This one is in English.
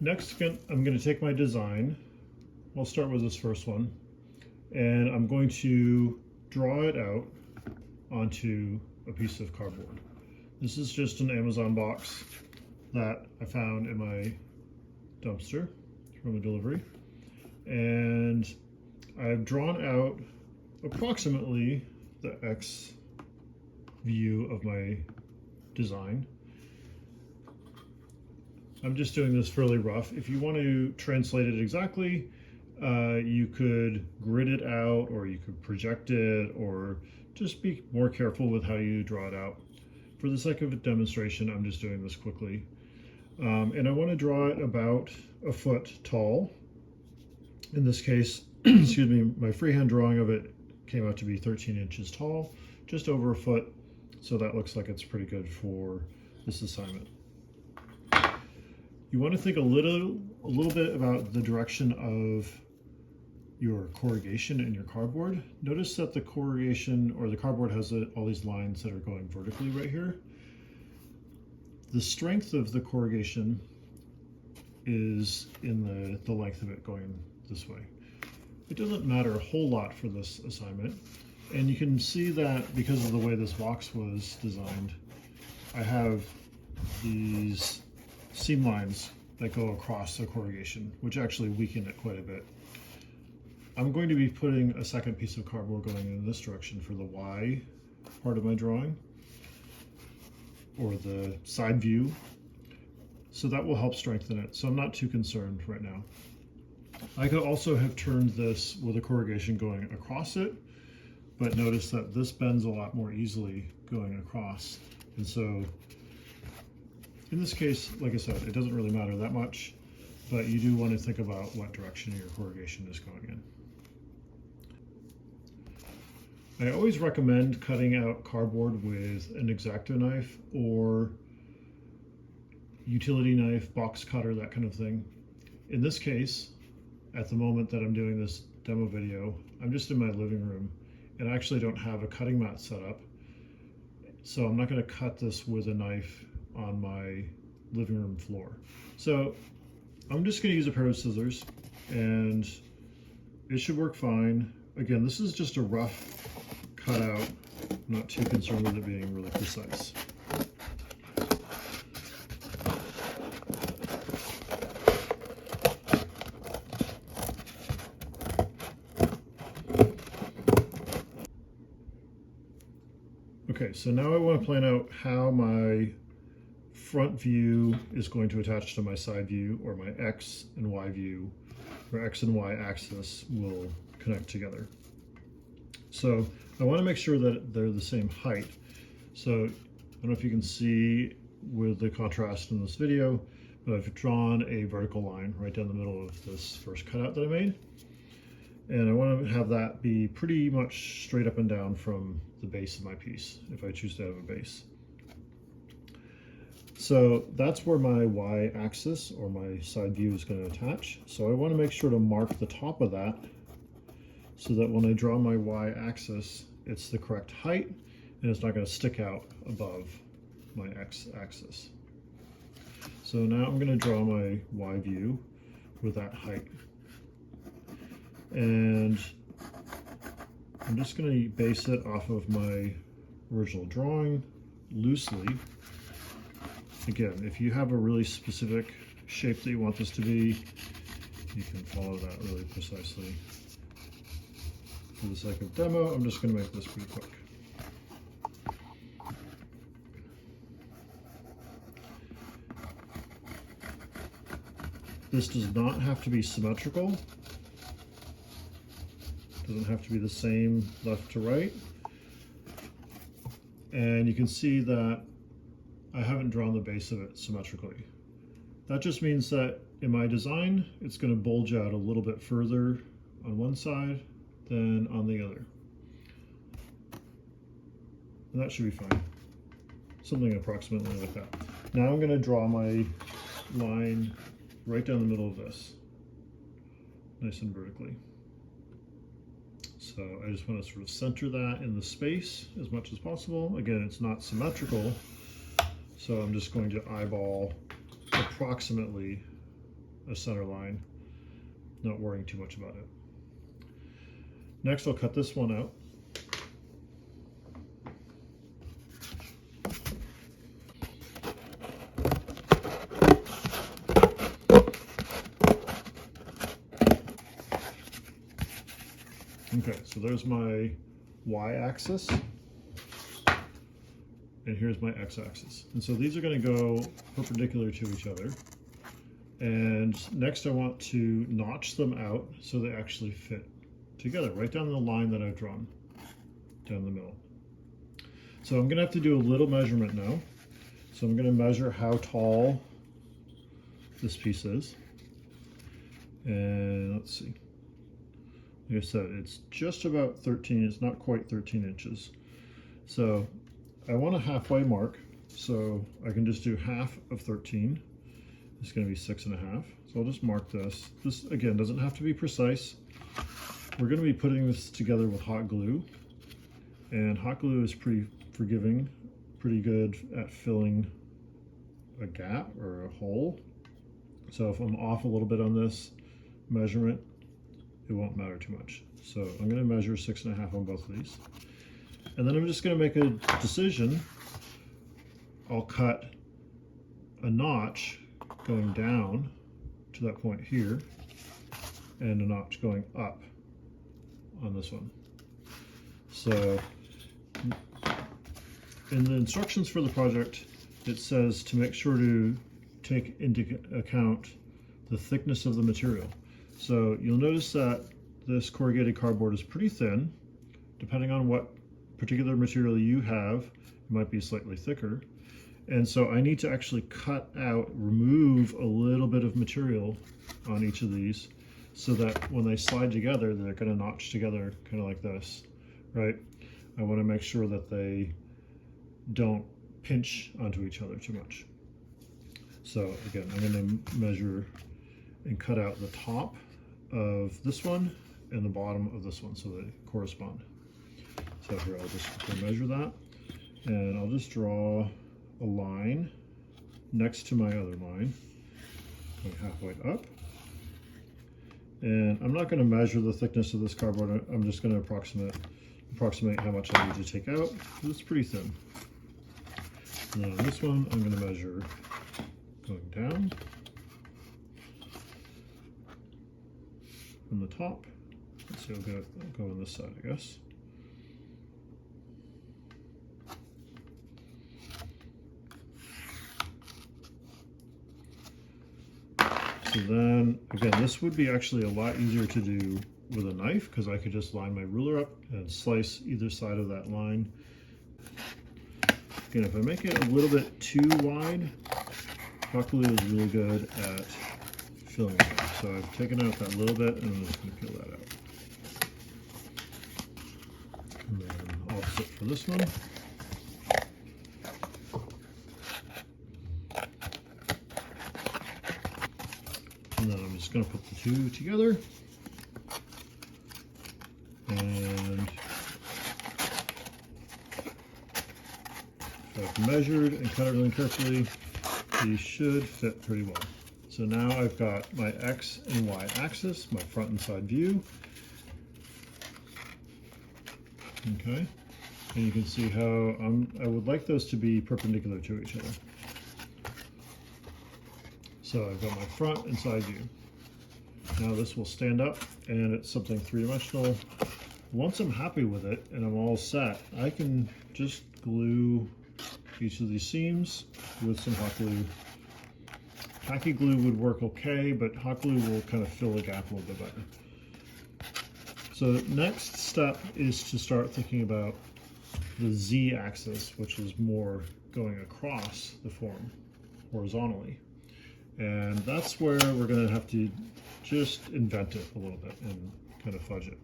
Next, I'm going to take my design. I'll start with this first one, and I'm going to draw it out onto a piece of cardboard. This is just an Amazon box that I found in my dumpster from a delivery, and I've drawn out approximately the X view of my design. I'm just doing this fairly rough. If you want to translate it exactly, you could grid it out, or you could project it, or just be more careful with how you draw it out. For the sake of a demonstration, I'm just doing this quickly. And I want to draw it about a foot tall. In this case, excuse me, my freehand drawing of it came out to be 13 inches tall, just over a foot. So that looks like it's pretty good for this assignment. You want to think a little bit about the direction of your corrugation in your cardboard. Notice that the corrugation, or the cardboard, has all these lines that are going vertically right here. The strength of the corrugation is in the length of it going this way. It doesn't matter a whole lot for this assignment, and you can see that because of the way this box was designed, I have these seam lines that go across the corrugation, which actually weaken it quite a bit. I'm going to be putting a second piece of cardboard going in this direction for the Y part of my drawing, or the side view, so that will help strengthen it. So I'm not too concerned right now. I could also have turned this with a corrugation going across it, but notice that this bends a lot more easily going across. And so in this case, like I said, it doesn't really matter that much, but you do want to think about what direction your corrugation is going in. I always recommend cutting out cardboard with an X-Acto knife or utility knife, box cutter, that kind of thing. In this case, at the moment that I'm doing this demo video, I'm just in my living room and I actually don't have a cutting mat set up. So I'm not going to cut this with a knife on my living room floor. So I'm just going to use a pair of scissors and it should work fine. Again, this is just a rough cutout. I'm not too concerned with it being really precise. Okay, so now I want to plan out how my front view is going to attach to my side view, or my X and Y view, or X and Y axis will connect together. So I want to make sure that they're the same height. So I don't know if you can see with the contrast in this video, but I've drawn a vertical line right down the middle of this first cutout that I made. And I want to have that be pretty much straight up and down from the base of my piece, if I choose to have a base. So that's where my Y axis, or my side view, is going to attach. So I want to make sure to mark the top of that so that when I draw my Y axis, it's the correct height and it's not going to stick out above my X axis. So now I'm going to draw my Y view with that height. And I'm just going to base it off of my original drawing loosely. Again, if you have a really specific shape that you want this to be, you can follow that really precisely. For the sake of demo, I'm just going to make this pretty quick. This does not have to be symmetrical. Doesn't have to be the same left to right. And you can see that I haven't drawn the base of it symmetrically. That just means that in my design, it's going to bulge out a little bit further on one side than on the other. And that should be fine. Something approximately like that. Now I'm going to draw my line right down the middle of this, nice and vertically. So I just want to sort of center that in the space as much as possible. Again, it's not symmetrical, so I'm just going to eyeball approximately a center line, not worrying too much about it. Next, I'll cut this one out. Okay, so there's my y-axis, and here's my x-axis. And so these are going to go perpendicular to each other. And next I want to notch them out so they actually fit together, right down the line that I've drawn, down the middle. So I'm going to have to do a little measurement now. So I'm going to measure how tall this piece is. And let's see. Like I said, it's just about 13, it's not quite 13 inches. So I want a halfway mark, so I can just do half of 13. It's going to be 6.5. So I'll just mark this. This, again, doesn't have to be precise. We're going to be putting this together with hot glue. And hot glue is pretty forgiving, pretty good at filling a gap or a hole. So if I'm off a little bit on this measurement, it won't matter too much. So I'm going to measure 6.5 on both of these. And then I'm just going to make a decision. I'll cut a notch going down to that point here, and a notch going up on this one. So in the instructions for the project, it says to make sure to take into account the thickness of the material. So you'll notice that this corrugated cardboard is pretty thin. Depending on what particular material you have, it might be slightly thicker. And so I need to actually cut out, remove a little bit of material on each of these so that when they slide together, they're going to notch together kind of like this, right? I want to make sure that they don't pinch onto each other too much. So again, I'm going to measure and cut out the top of this one and the bottom of this one so they correspond. So here, I'll just measure that, and I'll just draw a line next to my other line, going halfway up. And I'm not going to measure the thickness of this cardboard. I'm just going to approximate how much I need to take out. It's pretty thin. And then on this one, I'm going to measure going down from the top. Let's see, I'll go on this side, I guess. So then, again, this would be actually a lot easier to do with a knife because I could just line my ruler up and slice either side of that line. Again, if I make it a little bit too wide, hot glue is really good at filling it. So I've taken out that little bit and I'm just going to peel that out. And then opposite for this one. And then I'm just going to put the two together. And if I've measured and cut it really carefully, these should fit pretty well. So now I've got my X and Y axis, my front and side view. Okay, and you can see how I would like those to be perpendicular to each other. So I've got my front and side view. Now this will stand up and it's something three-dimensional. Once I'm happy with it and I'm all set, I can just glue each of these seams with some hot glue. Tacky glue would work okay, but hot glue will kind of fill the gap a little bit better. So next step is to start thinking about the Z-axis, which is more going across the form horizontally. And that's where we're going to have to just invent it a little bit and kind of fudge it.